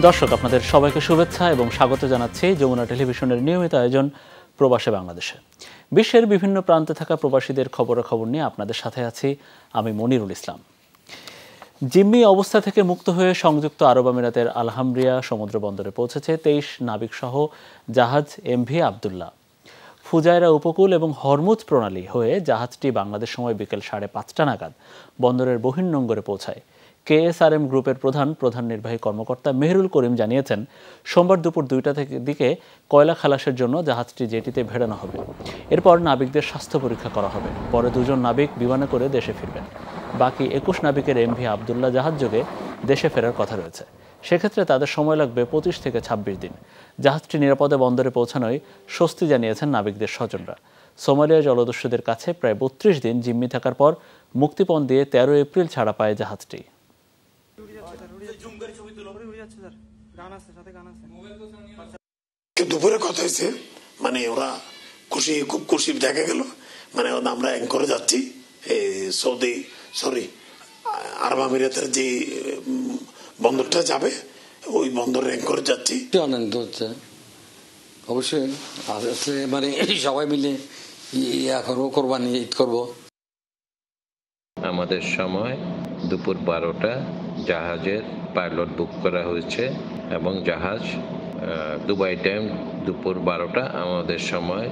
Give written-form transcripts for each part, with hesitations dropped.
দর্শক আপনাদের সবাইকে শুভেচ্ছা এবং স্বাগত জানাচ্ছি যমুনা টেলিভিশনের নিয়মিত আয়োজন প্রবাসে বাংলাদেশে। বিশ্বের বিভিন্ন প্রান্তে থাকা প্রবাসীদের খবরাখবর নিয়ে আপনাদের সাথে আছি আমি মনিরুল ইসলাম। জিম্মি অবস্থা থেকে মুক্ত হয়ে সংযুক্ত আরব আমিরাতের আলহামরিয়া সমুদ্র বন্দরে পৌঁছেছে 23 নাবিকসহ জাহাজ এমভি আবদুল্লাহ। ফুজায়রা উপকূল এবং হরমুজ প্রণালী হয়ে জাহাজটি বাংলাদেশ সময় বিকেল 5:30 নাগাদ বন্দরের বহির্নোঙরে পৌঁছায়। কেএসআরএম গ্রুপের প্রধান নির্বাহী কর্মকর্তা মেহরুল করিম জানিয়েছেন, সোমবার দুপুর 2টা দিকে কয়লা খালাসের জন্য জাহাজটি জেটিতে ভেড়ানো হবে। এরপর নাবিকদের স্বাস্থ্য পরীক্ষা করা হবে। পরে 2 জন নাবিক বিমানে করে দেশে ফিরবেন। বাকি 21 নাবিকের এমভি আবদুল্লাহ জাহাজযোগে দেশে ফেরার কথা রয়েছে। সেক্ষেত্রে তাদের সময় লাগবে 25 থেকে 26 দিন। জাহাজটি নিরাপদে বন্দরে পৌঁছানোয় স্বস্তি জানিয়েছেন নাবিকদের স্বজনরা। সোমালিয়া জলদস্যুদের কাছে প্রায় 32 দিন জিম্মি থাকার পর মুক্তিপণ দিয়ে 13 এপ্রিল ছাড়া পায় জাহাজটি। দুপুরে কথা হয়েছে, মানে ওরা খুব খুশি দেখা গেল, মানে আমরা অ্যাঙ্করে যাচ্ছি আরব আমিরাতের যে বন্দরটা যাবে ওই বন্দরে অ্যাঙ্করে যাচ্ছি। আনন্দ হচ্ছে অবশ্যই, মানে সবাই মিলে কোরবানি ঈদ করবো। আমাদের সময় দুপুর 12টা জাহাজের পাইলট বুক করা হয়েছে এবং জাহাজ দুবাই টাইম দুপুর 12টা, আমাদের সময়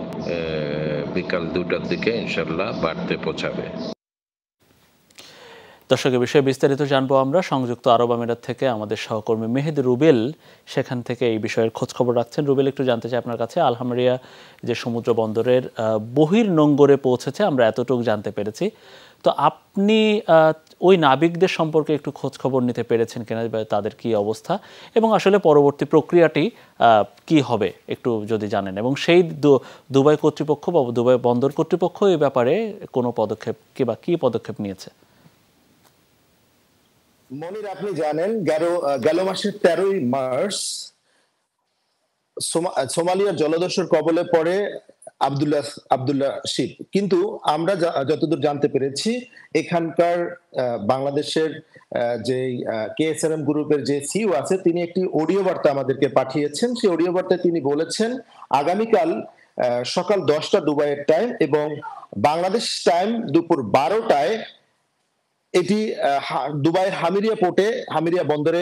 বিকাল 2টার দিকে ইনশাল্লাহ বাড়তে পৌঁছাবে। দর্শক, বিষয়ে বিস্তারিত জানবো আমরা। সংযুক্ত আরব আমিরাত থেকে আমাদের সহকর্মী মেহেদি রুবেল সেখান থেকে এই বিষয়ের খোঁজ খবর রাখছেন। রুবেল, একটু জানতে চাই আপনার কাছে, আলহামরিয়া যে সমুদ্র বন্দরের বহির্নোঙরে পৌঁছেছে আমরা এতটুকু জানতে পেরেছি, তো আপনি ওই নাবিকদের সম্পর্কে একটু খোঁজ খবর নিতে পেরেছেন কিনা, তাদের কি অবস্থা এবং আসলে পরবর্তী প্রক্রিয়াটি কি হবে একটু যদি জানেন, এবং সেই দুবাই কর্তৃপক্ষ বা দুবাই বন্দর কর্তৃপক্ষ এই ব্যাপারে কোনো পদক্ষেপ কি পদক্ষেপ নিয়েছে? মনির, আপনি জানেন গেল মাসের 13ই মার্চ সোমালিয়ার জলদস্যুর কবলে পড়ে আবদুল্লাহ শিপ। কিন্তু আমরা যতদূর জানতে পেরেছি, এখানকার বাংলাদেশের যে কেএসআরএম গ্রুপের যে সিইও আছে, তিনি একটি অডিও বার্তা আমাদেরকে পাঠিয়েছেন। সেই অডিও বার্তায় তিনি বলেছেন আগামীকাল সকাল 10টা দুবাইয়ের টাইম এবং বাংলাদেশ টাইম দুপুর 12টায় এটি দুবাইয়ের হামিরিয়া বন্দরে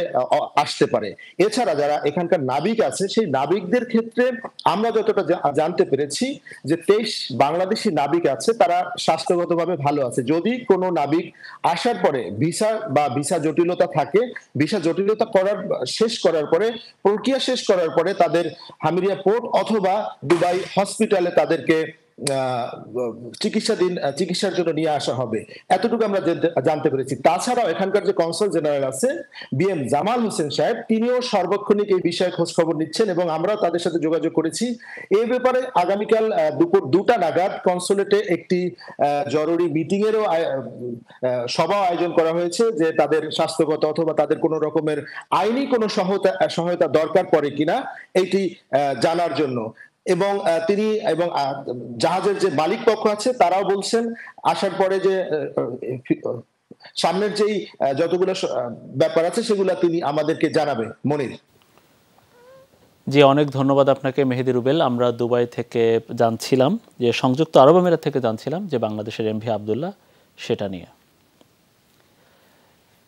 আসতে পারে। এছাড়া যারা এখানকার নাবিক আছে, সেই নাবিকদের ক্ষেত্রে আমরা যতটা জানতে পেরেছি যে 23 বাংলাদেশি নাবিক আছে, তারা স্বাস্থ্যগতভাবে ভালো আছে। যদি কোনো নাবিক আসার পরে ভিসা জটিলতা থাকে, ভিসা জটিলতা প্রক্রিয়া শেষ করার পরে তাদের হামিরিয়া পোর্ট অথবা দুবাই হসপিটালে তাদেরকে চিকিৎসার জন্য নিয়ে আসা হবে, এতটুকু আমরা জানতে পেরেছি। তাছাড়াও এখানকার যে কনসাল জেনারেল আছে বিএম জামাল হোসেন সাহেব, তিনিও সার্বক্ষণিক এই বিষয়ে খোঁজ খবর নিচ্ছেন এবং আমরা তাদের সাথে যোগাযোগ করেছি। এই ব্যাপারে আগামীকাল দুপুর 2টা নাগাদ কনসুলেটে একটি জরুরি মিটিং এরও সভা আয়োজন করা হয়েছে, যে তাদের স্বাস্থ্যগত অথবা তাদের কোনো রকমের আইনি কোনো সহায়তা দরকার পড়ে কিনা এটি জানার জন্য। এবং তিনি এবং জাহাজের যে মালিক পক্ষ আছে তারাও বলছেন আসার পরে যে সামনের যেই যতগুলো ব্যাপার আছে সেগুলো তিনি আমাদেরকে জানাবে। মনির জি, অনেক ধন্যবাদ আপনাকে মেহেদি রুবেল। আমরা দুবাই থেকে জানছিলাম, যে সংযুক্ত আরব আমিরাত থেকে জানছিলাম যে বাংলাদেশের এমভি আবদুল্লাহ, সেটা নিয়ে।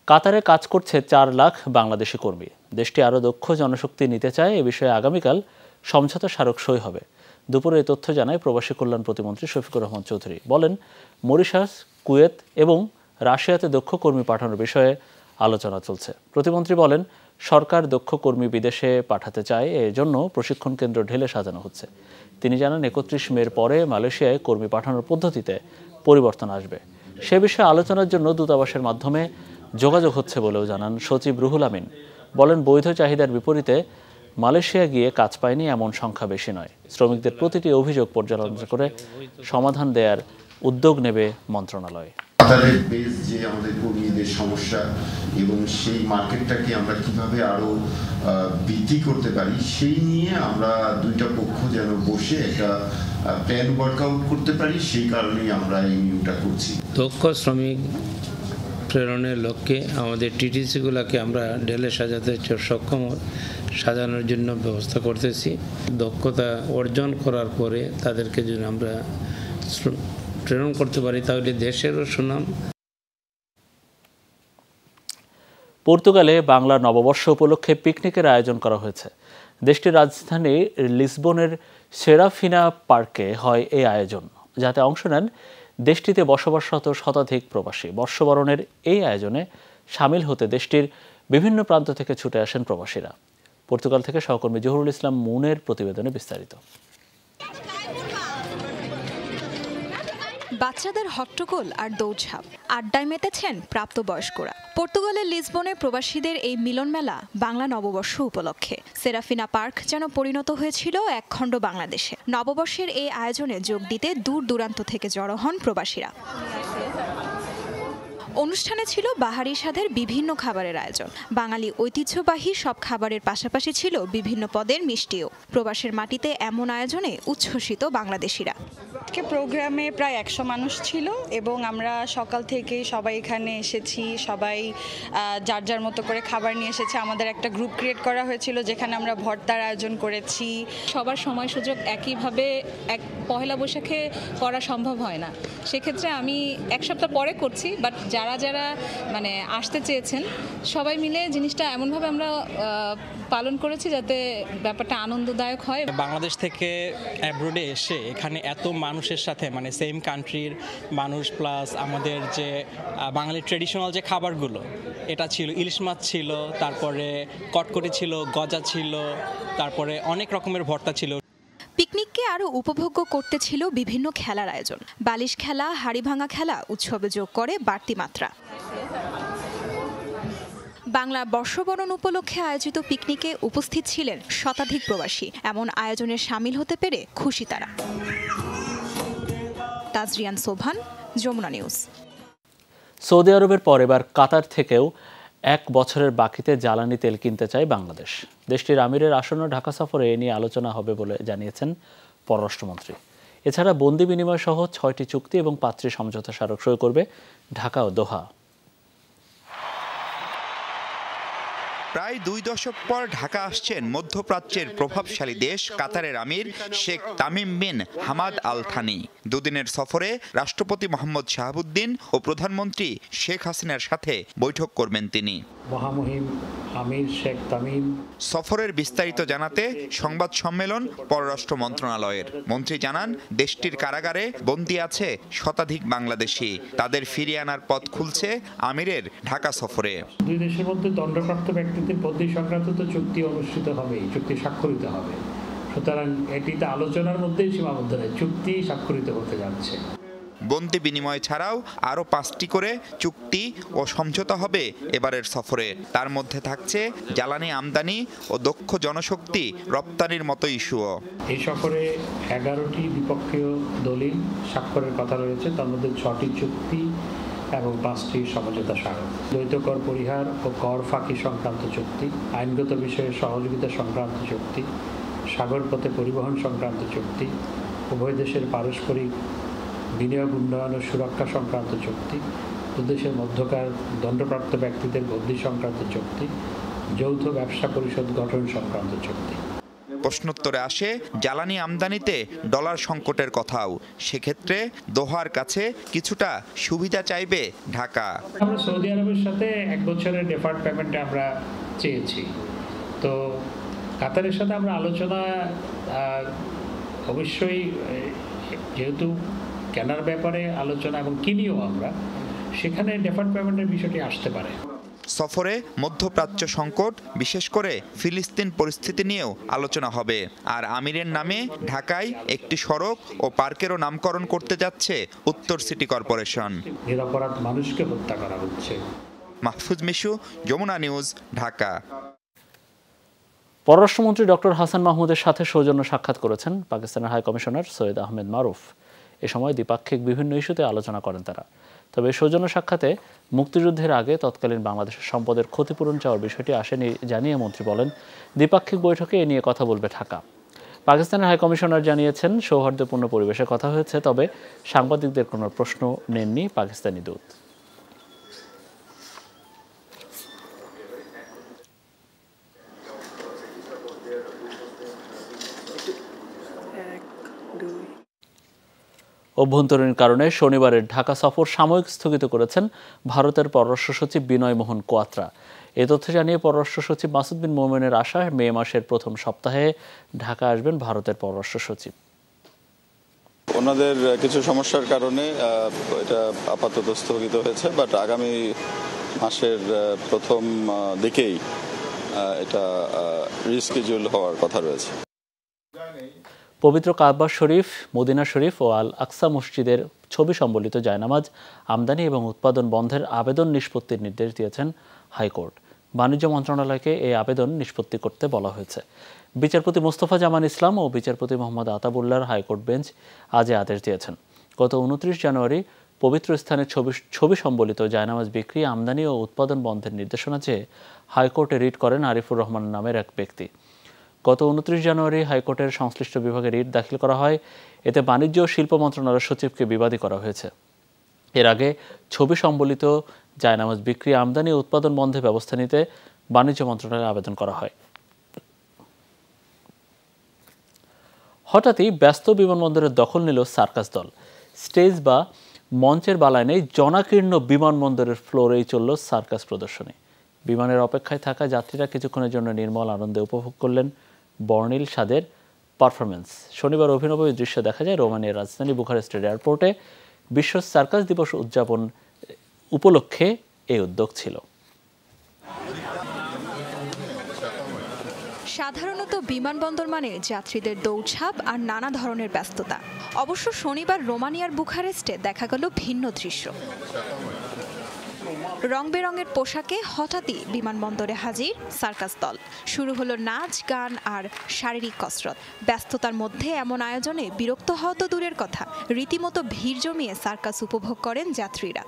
কাতারে কাজ করছে 4 লাখ বাংলাদেশি কর্মী। দেশটি আরও দক্ষ জনশক্তি নিতে চায়। এ বিষয়ে আগামীকাল সমঝোতা স্মারক সই হবে। দুপুরে এই তথ্য জানায় প্রবাসী কল্যাণ প্রতিমন্ত্রী শফিকুর রহমান চৌধুরী। বলেন, মরিশাস, কুয়েত এবং রাশিয়াতে দক্ষ কর্মী পাঠানোর বিষয়ে আলোচনা চলছে। প্রতিমন্ত্রী বলেন, সরকার দক্ষ কর্মী বিদেশে পাঠাতে চায়, এজন্য প্রশিক্ষণ কেন্দ্র ঢেলে সাজানো হচ্ছে। তিনি জানান 31 মের পরে মালয়েশিয়ায় কর্মী পাঠানোর পদ্ধতিতে পরিবর্তন আসবে। সে বিষয়ে আলোচনার জন্য দূতাবাসের মাধ্যমে যোগাযোগ হচ্ছে বলেও জানান সচিব রুহুল আমিন। বলেন, বৈধ চাহিদার বিপরীতে মালয়েশিয়া গিয়ে কাজ পায়নি এমন সংখ্যা বেশি নয়। শ্রমিকদের প্রতিটি অভিযোগ পর্যালোচনা করে সমাধান দেওয়ার উদ্যোগ নেবে মন্ত্রণালয়। কাতারের বেস যে আমাদের কর্মীদের সমস্যা এবং সেই মার্কেটটাকে আমরা কিভাবে আরো বৃদ্ধি করতে পারি, সেই নিয়ে আমরা দুইটা পক্ষ যেন বসে একটা প্ল্যান ওয়ার্কআউট করতে পারি, সেই কারণেই আমরা এই নিয়োগটা করছি। দক্ষ শ্রমিক প্রেরণের লক্ষ্যে আমাদের টিটিসিগুলোকে আমরা ঢেলে সাজাতে সক্ষম সাজানোর জন্য ব্যবস্থা করতেছি। দক্ষতা অর্জন করার পরে তাদেরকে যদি আমরা প্রেরণ করতে পারি তাহলে দেশেরও সুনাম। পর্তুগালে বাংলা নববর্ষ উপলক্ষে পিকনিকের আয়োজন করা হয়েছে। দেশটির রাজধানী লিসবনের সেরাফিনা পার্কে হয় এই আয়োজন, যাতে অংশ নেন দেশটিতে বসবাসরত শতাধিক প্রবাসী। বর্ষবরণের এই আয়োজনে সামিল হতে দেশটির বিভিন্ন প্রান্ত থেকে ছুটে আসেন প্রবাসীরা। পর্তুগাল থেকে সহকর্মী জহুরুল ইসলাম মুনের প্রতিবেদনে বিস্তারিত। বাচ্চাদের হট্টগোল আর দৌড়ঝাঁপ, আড্ডায় মেতেছেন প্রাপ্তবয়স্করা। পর্তুগালের লিসবনে প্রবাসীদের এই মিলন মেলা বাংলা নববর্ষ উপলক্ষে। সেরাফিনা পার্ক যেন পরিণত হয়েছিল এক খণ্ড বাংলাদেশে। নববর্ষের এই আয়োজনে যোগ দিতে দূর দূরান্ত থেকে জড়ো হন প্রবাসীরা। অনুষ্ঠানে ছিল বাহারি স্বাদের বিভিন্ন খাবারের আয়োজন। বাঙালি ঐতিহ্যবাহী সব খাবারের পাশাপাশি ছিল বিভিন্ন পদের মিষ্টিও। প্রবাসের মাটিতে এমন আয়োজনে উচ্ছ্বসিত বাংলাদেশিরা। প্রোগ্রামে প্রায় 100 মানুষ ছিল এবং আমরা সকাল থেকে সবাই এখানে এসেছি। সবাই যার যার মতো করে খাবার নিয়ে এসেছে। আমাদের একটা গ্রুপ ক্রিয়েট করা হয়েছিল যেখানে আমরা ভর্তার আয়োজন করেছি। সবার সময় সুযোগ একইভাবে পহেলা বৈশাখে করা সম্ভব হয় না। সেক্ষেত্রে আমি এক সপ্তাহ পরে করছি, বাট যারা যারা মানে আসতে চেয়েছেন সবাই মিলে জিনিসটা এমনভাবে আমরা পালন করেছি যাতে ব্যাপারটা আনন্দদায়ক হয়। বাংলাদেশ থেকে অ্যাব্রোডে এসে এখানে এত মানুষের সাথে মানে সেম কান্ট্রির মানুষ প্লাস আমাদের যে বাঙালি ট্রেডিশনাল যে খাবারগুলো এটা ছিল, ইলিশ মাছ ছিল, তারপরে কটকটি ছিল, গজা ছিল, তারপরে অনেক রকমের ভর্তা ছিল। পিকনিককে আরও উপভোগ্য করতে ছিল বিভিন্ন খেলার আয়োজন। বালিশ খেলা, হাড়ি ভাঙা খেলা উৎসবে যোগ করে বাড়তি মাত্রা। বাংলা বর্ষবরণ উপলক্ষে আয়োজিত পিকনিকে উপস্থিত ছিলেন শতাধিক প্রবাসী। এমন আয়োজনে সামিল হতে পেরে খুশি তারা। তাজরিয়ান সোভান, যমুনা নিউজ। সৌদি আরবের পর এবার কাতার থেকেও 1 বছরের বাকিতে জ্বালানি তেল কিনতে চায় বাংলাদেশ। দেশটির আমিরের আসন্ন ঢাকা সফরে এ নিয়ে আলোচনা হবে বলে জানিয়েছেন পররাষ্ট্রমন্ত্রী। এছাড়া বন্দি বিনিময় সহ 6টি চুক্তি এবং 5টি সমঝোতা স্মারক সই করবে ঢাকা ও দোহা। প্রায় 2 দশক পর ঢাকা আসছেন মধ্যপ্রাচ্যের প্রভাবশালী দেশ কাতারের আমির Sheikh Tamim bin Hamad Al Thani. দুদিনের সফরে রাষ্ট্রপতি মোহাম্মদ শাহাবুদ্দিন ও প্রধানমন্ত্রী শেখ হাসিনার সাথে বৈঠক করবেন তিনি। মহামহিম আমির শেখ তামিম সফরের বিস্তারিত জানাতে সংবাদ সম্মেলন পররাষ্ট্র মন্ত্রণালয়ের। মন্ত্রী জানান, দেশটির কারাগারে বন্দী আছে শতাধিক বাংলাদেশি। তাদের ফিরিয়ে আনার পথ খুলছে আমিরের ঢাকা সফরে। দুই দেশের মধ্যে দণ্ডপ্রাপ্ত ব্যক্তিদের বন্দী সংক্রান্ত তো চুক্তি অনুষ্ঠিত হবে, চুক্তি স্বাক্ষরিত হবে। সুতরাং এটিতে আলোচনার মধ্যেই সীমাবদ্ধ নয়, চুক্তি স্বাক্ষরিত হতে যাচ্ছে। বন্দি বিনিময় ছাড়াও আরও 5টি করে চুক্তি ও সমঝোতা হবে এবারের সফরে। তার মধ্যে থাকছে জ্বালানি আমদানি ও দক্ষ জনশক্তি রপ্তানির মতো ইস্যুও। এই সফরে 11টি দ্বিপক্ষীয় দলিল স্বাক্ষরের কথা রয়েছে, তার মধ্যে 6টি চুক্তি এবং 5টি সমঝোতা স্মারক। দ্বৈত কর পরিহার ও কর ফাঁকি সংক্রান্ত চুক্তি, আইনগত বিষয়ে সহযোগিতা সংক্রান্ত চুক্তি, সাগর পথে পরিবহন সংক্রান্ত চুক্তি, উভয় দেশের পারস্পরিক বিনিয়োগ উন্নয়ন ও সুরক্ষা সংক্রান্ত চুক্তি, দুদেশের মধ্যকার দণ্ডপ্রাপ্ত ব্যক্তিদের বন্দী সংক্রান্ত চুক্তি, যৌথ ব্যবসা পরিষদ গঠন সংক্রান্ত চুক্তি। প্রশ্নোত্তরে আসে জ্বালানি আমদানিতে ডলার সংকটের কথাও। সেক্ষেত্রে দোহার কাছে কিছুটা সুবিধা চাইবে ঢাকা। আমরা সৌদি আরবের সাথে 1 বছরের ডেফার্ড পেমেন্টে আমরা চেয়েছি। তো কাতারের সাথে আমরা আলোচনা অবশ্যই, যেহেতু কেনার ব্যাপারে আলোচনা এবং কিনিও আমরা, সেখানে ডেফার্ড পেমেন্টের বিষয়টি আসতে পারে। সফরে মধ্যপ্রাচ্য সংকট, বিশেষ করে ফিলিস্তিন পরিস্থিতি নিয়েও আলোচনা হবে। আর আমিরের নামে ঢাকায় একটি সড়ক ও পার্কেরও নামকরণ করতে যাচ্ছে উত্তর সিটি কর্পোরেশন। নিরপরাধ মানুষকে হত্যা করা হচ্ছে। মাহফুজ মিশু, যমুনা নিউজ, ঢাকা। পররাষ্ট্রমন্ত্রী ডক্টর হাসান মাহমুদের সাথে সৌজন্য সাক্ষাৎ করেছেন পাকিস্তানের হাই কমিশনার সৈয়দ আহমেদ মারুফ। এ সময় দ্বিপাক্ষিক বিভিন্ন ইস্যুতে আলোচনা করেন তারা। তবে সৌজন্য সাক্ষাতে মুক্তিযুদ্ধের আগে তৎকালীন বাংলাদেশের সম্পদের ক্ষতিপূরণ চাওয়ার বিষয়টি আসেনি জানিয়ে মন্ত্রী বলেন, দ্বিপাক্ষিক বৈঠকে এ নিয়ে কথা বলবে ঢাকা। পাকিস্তানের হাই কমিশনার জানিয়েছেন, সৌহার্দ্যপূর্ণ পরিবেশে কথা হয়েছে, তবে সাংবাদিকদের কোনো প্রশ্ন নেননি পাকিস্তানি দূত। অভ্যন্তরীণ কারণে শনিবারের ঢাকা সফর সাময়িক স্থগিত করেছেন ভারতের পররাষ্ট্র সচিব বিনয় মোহন কোয়াত্রা। এ তথ্য জানিয়ে পররাষ্ট্র সচিব মাসুদ বিন মোমেনের আশা, মে মাসের প্রথম সপ্তাহে ঢাকা আসবেন ভারতের পররাষ্ট্র সচিব। ওনাদের কিছু সমস্যার কারণে এটা আপাতত স্থগিত হয়েছে, বাট আগামী মাসের প্রথম দিকেই এটা রিস্কেডিউল হওয়ার কথা রয়েছে। পবিত্র কাবা শরীফ, মদিনা শরীফ ও আল আকসা মসজিদের ছবি সম্বলিত জায়নামাজ আমদানি এবং উৎপাদন বন্ধের আবেদন নিষ্পত্তির নির্দেশ দিয়েছেন হাইকোর্ট। বাণিজ্য মন্ত্রণালয়কে এই আবেদন নিষ্পত্তি করতে বলা হয়েছে। বিচারপতি মোস্তফা জামান ইসলাম ও বিচারপতি মোহাম্মদ আতাবুল্লাহর হাইকোর্ট বেঞ্চ আজ আদেশ দিয়েছেন। গত 29 জানুয়ারি পবিত্র স্থানের ছবি সম্বলিত জায়নামাজ বিক্রি, আমদানি ও উৎপাদন বন্ধের নির্দেশনা চেয়ে হাইকোর্টে রিট করেন আরিফুর রহমান নামের এক ব্যক্তি। গত 29 জানুয়ারি হাইকোর্টের সংশ্লিষ্ট বিভাগে রিট দাখিল করা হয়। এতে বাণিজ্য ও শিল্প মন্ত্রণালয়ের সচিবকে বিবাদী করা হয়েছে। এর আগে ছবি সম্বলিত জায়নামাজ বিক্রি, আমদানি ও উৎপাদন বন্ধে ব্যবস্থা নিতে বাণিজ্য মন্ত্রণালয়ে আবেদন করা হয়। হঠাৎই ব্যস্ত বিমানবন্দরের দখল নিল সার্কাস দল। স্টেজ বা মঞ্চের বালায় নেই, জনাকীর্ণ বিমানবন্দরের ফ্লোরেই চলল সার্কাস প্রদর্শনী। বিমানের অপেক্ষায় থাকা যাত্রীরা কিছুক্ষণের জন্য নির্মল আনন্দে উপভোগ করলেন বর্ণিল স্বাদের পারফরমেন্স। শনিবার অভিনব এই দৃশ্য দেখা যায় রোমানিয়ার রাজধানী বুখারেস্টের এয়ারপোর্টে। বিশ্ব সার্কাস দিবস উদযাপন উপলক্ষে এই উদ্যোগ ছিল। সাধারণত বিমানবন্দর মানে যাত্রীদের দৌড়ঝাঁপ আর নানা ধরনের ব্যস্ততা। অবশ্য শনিবার রোমানিয়ার বুখারেস্টে দেখা গেল ভিন্ন দৃশ্য। রং বেরঙের পোশাকে হঠাৎই বিমানবন্দরে হাজির সার্কাস দল। শুরু হলো নাচ, গান আর শারীরিক কসরত। ব্যস্ততার মধ্যে এমন আয়োজনে বিরক্ত হওয়া তো দূরের কথা, রীতিমতো ভিড় জমিয়ে সার্কাস উপভোগ করেন যাত্রীরা।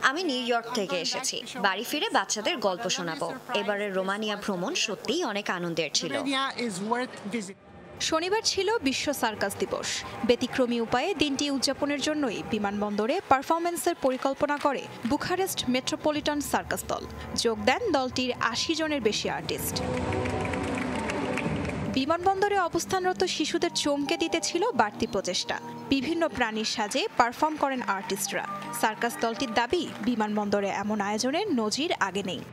আমি নিউ ইয়র্ক থেকে এসেছি। বাড়ি ফিরে বাচ্চাদের গল্প শোনাবো। এবারের রোমানিয়া ভ্রমণ সত্যিই অনেক আনন্দের ছিল। শনিবার ছিল বিশ্ব সার্কাস দিবস। ব্যতিক্রমী উপায়ে দিনটি উদযাপনের জন্যই বিমানবন্দরে পারফরমেন্সের পরিকল্পনা করে বুখারেস্ট মেট্রোপলিটন সার্কাস দল। যোগ দেন দলটির 80 জনের বেশি আর্টিস্ট। বিমানবন্দরে অবস্থানরত শিশুদের চমকে দিতে ছিল বাড়তি প্রচেষ্টা। বিভিন্ন প্রাণীর সাজে পারফর্ম করেন আর্টিস্টরা। সার্কাস দলটির দাবি, বিমানবন্দরে এমন আয়োজনের নজির আগে নেই।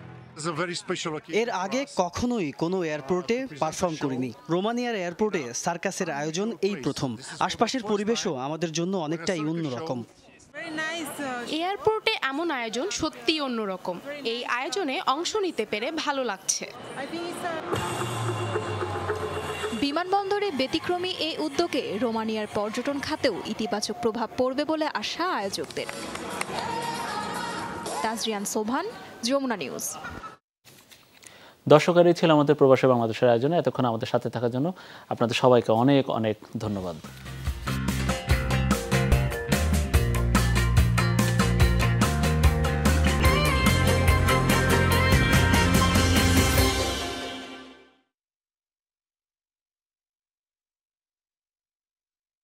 এর আগে কখনোই কোনো এয়ারপোর্টে পারফর্ম করিনি। রোমানিয়ার এয়ারপোর্টে সার্কাসের আয়োজন এই প্রথম। আশপাশের পরিবেশও আমাদের জন্য অনেকটাই অন্যরকম। এয়ারপোর্টে এমন আয়োজন সত্যিই অন্যরকম। এই আয়োজনে অংশ নিতে পেরে ভালো লাগছে। বিমানবন্দরে ব্যতিক্রমী এই উদ্যোগে রোমানিয়ার পর্যটন খাতেও ইতিবাচক প্রভাব পড়বে বলে আশা আয়োজকদের। তাজরিয়ান সোভান, যমুনা নিউজ। দর্শকেরই ছিল আমাদের প্রবাসী বাংলাদেশের আয়োজনে। এতক্ষণ আমাদের সাথে থাকার জন্য আপনাদের সবাইকে অনেক অনেক ধন্যবাদ।